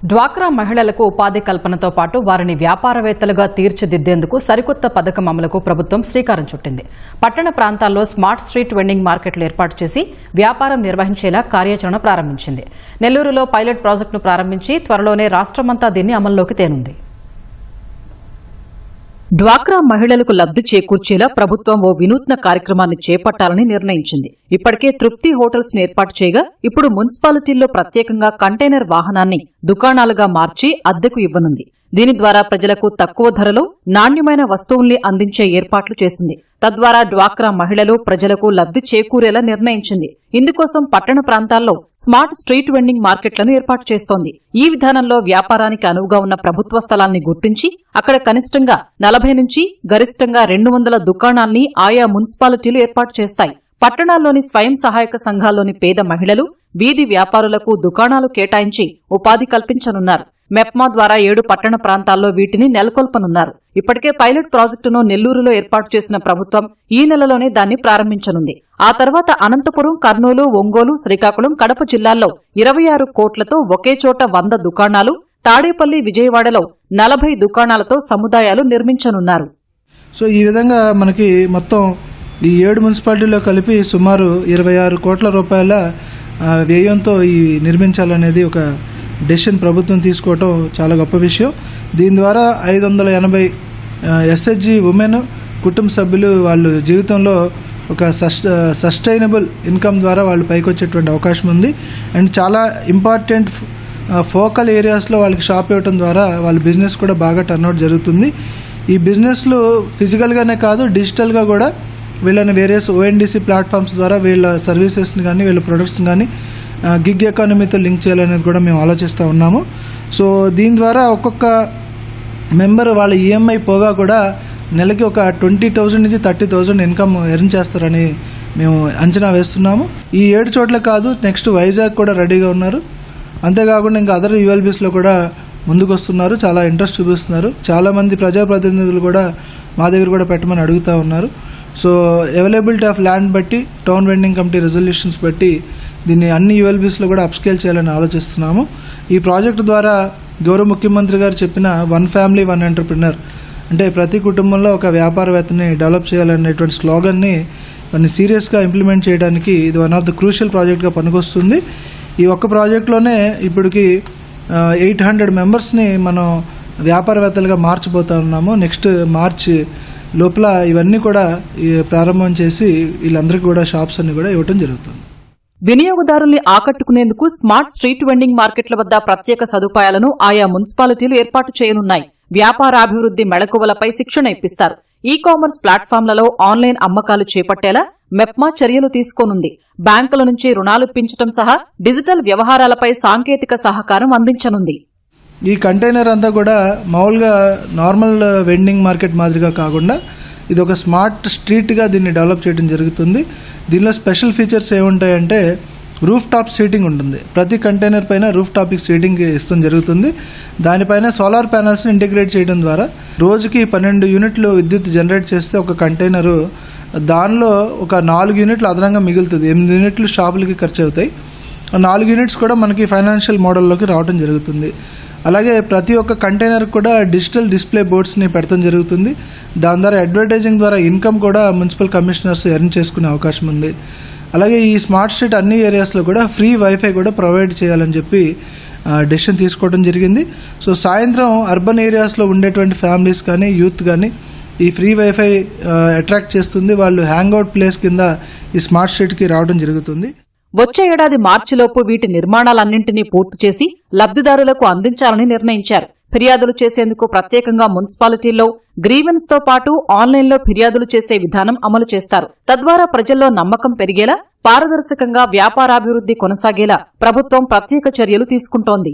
డ్వాక్రా మహిళలకు ఉపాధి కల్పనతో పాటు వారిని వ్యాపారవేత్తలుగా తీర్చిదిద్దేందుకు సరికొత్త పథకం అమలుకు ప్రభుత్వం శ్రీకారం చుట్టింది. పట్టణ ప్రాంతాల్లో స్మార్ట్ స్ట్రీట్ వెండింగ్ మార్కెట్లు ఏర్పాటు చేసి వ్యాపారం నిర్వహించేలా కార్యాచరణ ప్రారంభించింది. నెల్లూరులో పైలట్ ప్రాజెక్టును ప్రారంభించి త్వరలోనే రాష్ట్రమంతా దీన్ని అమల్లోకి తేనుంది. డ్వాక్రా మహిళలకు లబ్ది చేకూర్చేలా ప్రభుత్వం ఓ వినూత్న కార్యక్రమాన్ని చేపట్టాలని నిర్ణయించింది. ఇప్పటికే తృప్తి హోటల్స్ ను ఏర్పాటు చేయగా ఇప్పుడు మున్సిపాలిటీల్లో ప్రత్యేకంగా కంటైనర్ వాహనాన్ని దుకాణాలుగా మార్చి అద్దెకు ఇవ్వనుంది. దీని ద్వారా ప్రజలకు తక్కువ ధరలో నాణ్యమైన వస్తువుల్ని అందించే ఏర్పాట్లు చేసింది. తద్వారా డ్వాక్రా మహిళలు ప్రజలకు లబ్ది చేకూరేలా నిర్ణయించింది. ఇందుకోసం పట్టణ ప్రాంతాల్లో స్మార్ట్ స్ట్రీట్ వెండింగ్ మార్కెట్లను ఏర్పాటు చేస్తోంది. ఈ విధానంలో వ్యాపారానికి అనువుగా ఉన్న ప్రభుత్వ స్థలాల్ని గుర్తించి అక్కడ కనిష్టంగా 40 నుంచి గరిష్టంగా 200 దుకాణాల్ని ఆయా మున్సిపాలిటీలు ఏర్పాటు చేస్తాయి. పట్టణాల్లోని స్వయం సహాయక సంఘాల్లోని పేద మహిళలు, వీధి వ్యాపారులకు దుకాణాలు కేటాయించి ఉపాధి కల్పించనున్నారు. మెప్మా ద్వారా 7 పట్టణ ప్రాంతాల్లో వీటిని నెలకొల్పనున్నారు. ఇప్పటికే పైలట్ ప్రాజెక్టును నెల్లూరులో ఏర్పాటు చేసిన ప్రభుత్వం ఈ నెలలోనే దాన్ని ప్రారంభించనుంది. ఆ తర్వాత అనంతపురం, కర్నూలు, ఒంగోలు, శ్రీకాకుళం, కడప జిల్లాల్లో 26 కోట్లతో ఒకే చోట 100 దుకాణాలు, తాడేపల్లి, విజయవాడలో 40 దుకాణాలతో సముదాయాలు నిర్మించనున్నారు. సో ఈ విధంగా మనకి మొత్తం ఈ 7 మున్సిపాలిటీలో కలిపి సుమారు 26 కోట్ల రూపాయల వ్యయంతో ఈ నిర్మించాలనేది ఒక డెసిషన్ ప్రభుత్వం తీసుకోవటం చాలా గొప్ప విషయం. దీని ద్వారా 580 ఎస్హెచ్జి ఉమెన్ కుటుంబ సభ్యులు వాళ్ళు జీవితంలో ఒక సస్టైనబుల్ ఇన్కమ్ ద్వారా వాళ్ళు పైకి వచ్చేటువంటి అవకాశం ఉంది. అండ్ చాలా ఇంపార్టెంట్ ఫోకల్ ఏరియాస్లో వాళ్ళకి షాప్ ఇవ్వడం ద్వారా వాళ్ళ బిజినెస్ కూడా బాగా టర్న్అవుట్ జరుగుతుంది. ఈ బిజినెస్లు ఫిజికల్గానే కాదు, డిజిటల్గా కూడా వీళ్ళని వేరియస్ ఓఎన్డీసీ ప్లాట్ఫామ్స్ ద్వారా వీళ్ళ సర్వీసెస్ని కానీ వీళ్ళ ప్రొడక్ట్స్ని కానీ గిగ్ ఎకానమీతో లింక్ చేయాలనేది కూడా మేము ఆలోచిస్తూ ఉన్నాము. సో దీని ద్వారా ఒక్కొక్క మెంబర్ వాళ్ళ ఈఎంఐ పోగా కూడా నెలకి ఒక 20,000 నుంచి 30,000 ఇన్కమ్ ఎర్న్ చేస్తారని మేము అంచనా వేస్తున్నాము. ఈ 7 చోట్ల కాదు, నెక్స్ట్ వైజాగ్ కూడా రెడీగా ఉన్నారు. అంతేకాకుండా ఇంకా అదర్ యూఎల్బీస్లో కూడా ముందుకు వస్తున్నారు, చాలా ఇంట్రెస్ట్ చూపిస్తున్నారు. చాలామంది ప్రజాప్రతినిధులు కూడా మా దగ్గర కూడా పెట్టమని అడుగుతూ ఉన్నారు. సో అవైలబిలిటీ ఆఫ్ ల్యాండ్ బట్టి, టౌన్ వెండింగ్ కమిటీ రెజల్యూషన్స్ బట్టి దీన్ని అన్ని యూఎల్బీస్లో కూడా అప్స్కేల్ చేయాలని ఆలోచిస్తున్నాము. ఈ ప్రాజెక్టు ద్వారా గౌరవ ముఖ్యమంత్రి గారు చెప్పిన 1 ఫ్యామిలీ 1 ఎంటర్ప్రినర్, అంటే ప్రతి కుటుంబంలో ఒక వ్యాపారవేత్తని డెవలప్ చేయాలనేటువంటి స్లోగన్ని దాన్ని సీరియస్గా ఇంప్లిమెంట్ చేయడానికి ఇది వన్ ఆఫ్ ద క్రూషియల్ ప్రాజెక్ట్గా పనికొస్తుంది. ఈ ఒక్క ప్రాజెక్టులోనే ఇప్పటికి 800 మెంబర్స్ని మనం వ్యాపారవేత్తలుగా మార్చిపోతా ఉన్నాము. నెక్స్ట్ మార్చ్ లోపల ఇవన్నీ కూడా ప్రారంభం చేసి వీళ్ళందరికీ కూడా షాప్స్ అన్ని కూడా ఇవ్వడం జరుగుతుంది. వినియోగదారుల్ని ఆకట్టుకునేందుకు స్మార్ట్ స్ట్రీట్ వెండింగ్ మార్కెట్ల వద్ద ప్రత్యేక సదుపాయాలను ఆయా మున్సిపాలిటీలు ఏర్పాటు చేయనున్నాయి. వ్యాపారాభివృద్ది మెళకువలపై శిక్షణ ఇప్పిస్తారు. ఈ కామర్స్ ప్లాట్ఫామ్లలో ఆన్లైన్ అమ్మకాలు చేపట్టేలా మెప్మా చర్యలు తీసుకోనుంది. బ్యాంకుల నుంచి రుణాలు ఇప్పించడం సహా డిజిటల్ వ్యవహారాలపై సాంకేతిక సహకారం అందించనుంది. ఈ కంటైనర్ అంతా కూడా మామూలుగా నార్మల్ వెండింగ్ మార్కెట్ మాదిరిగా కాకుండా ఇది ఒక స్మార్ట్ స్ట్రీట్గా దీన్ని డెవలప్ చేయడం జరుగుతుంది. దీనిలో స్పెషల్ ఫీచర్స్ ఏముంటాయంటే రూఫ్ టాప్ సీటింగ్ ఉంటుంది. ప్రతి కంటైనర్ పైన రూఫ్ టాపిక్ సీటింగ్ ఇష్టం జరుగుతుంది. దానిపైన సోలార్ ప్యానల్స్ని ఇంటిగ్రేట్ చేయడం ద్వారా రోజుకి 12 యూనిట్లు విద్యుత్ జనరేట్ చేస్తే ఒక కంటైనరు దానిలో ఒక 4 యూనిట్లు అదనంగా మిగులుతుంది. 8 యూనిట్లు షాపులకి ఖర్చు అవుతాయి. 4 యూనిట్స్ కూడా మనకి ఫైనాన్షియల్ మోడల్లోకి రావడం జరుగుతుంది. అలాగే ప్రతి ఒక్క కంటైనర్ కూడా డిజిటల్ డిస్ప్లే బోర్డ్స్ని పెడతాం జరుగుతుంది. దాని ద్వారా అడ్వర్టైజింగ్ ద్వారా ఇన్కమ్ కూడా మున్సిపల్ కమిషనర్స్ ఎర్న్ చేసుకునే అవకాశం ఉంది. అలాగే ఈ స్మార్ట్ స్ట్రీట్ అన్ని ఏరియాస్లో కూడా ఫ్రీ వైఫై కూడా ప్రొవైడ్ చేయాలని చెప్పి డెసిషన్ తీసుకోవడం జరిగింది. సో సాయంత్రం అర్బన్ ఏరియాస్లో ఉండేటువంటి ఫ్యామిలీస్ కానీ యూత్ కానీ ఈ ఫ్రీ వైఫై అట్రాక్ట్ చేస్తుంది. వాళ్ళు హ్యాంగ్అవుట్ ప్లేస్ కింద ఈ స్మార్ట్ స్ట్రీట్కి రావడం జరుగుతుంది. వచ్చే ఏడాది మార్చిలోపు వీటి నిర్మాణాలన్నింటినీ పూర్తి చేసి లబ్దిదారులకు అందించాలని నిర్ణయించారు. ఫిర్యాదులు చేసేందుకు ప్రత్యేకంగా మున్సిపాలిటీల్లో గ్రీవెన్స్ తో పాటు ఆన్లైన్లో ఫిర్యాదులు చేసే విధానం అమలు చేస్తారు. తద్వారా ప్రజల్లో నమ్మకం పెరిగేలా, పారదర్శకంగా వ్యాపారాభివృద్ది కొనసాగేలా ప్రభుత్వం ప్రత్యేక చర్యలు తీసుకుంటోంది.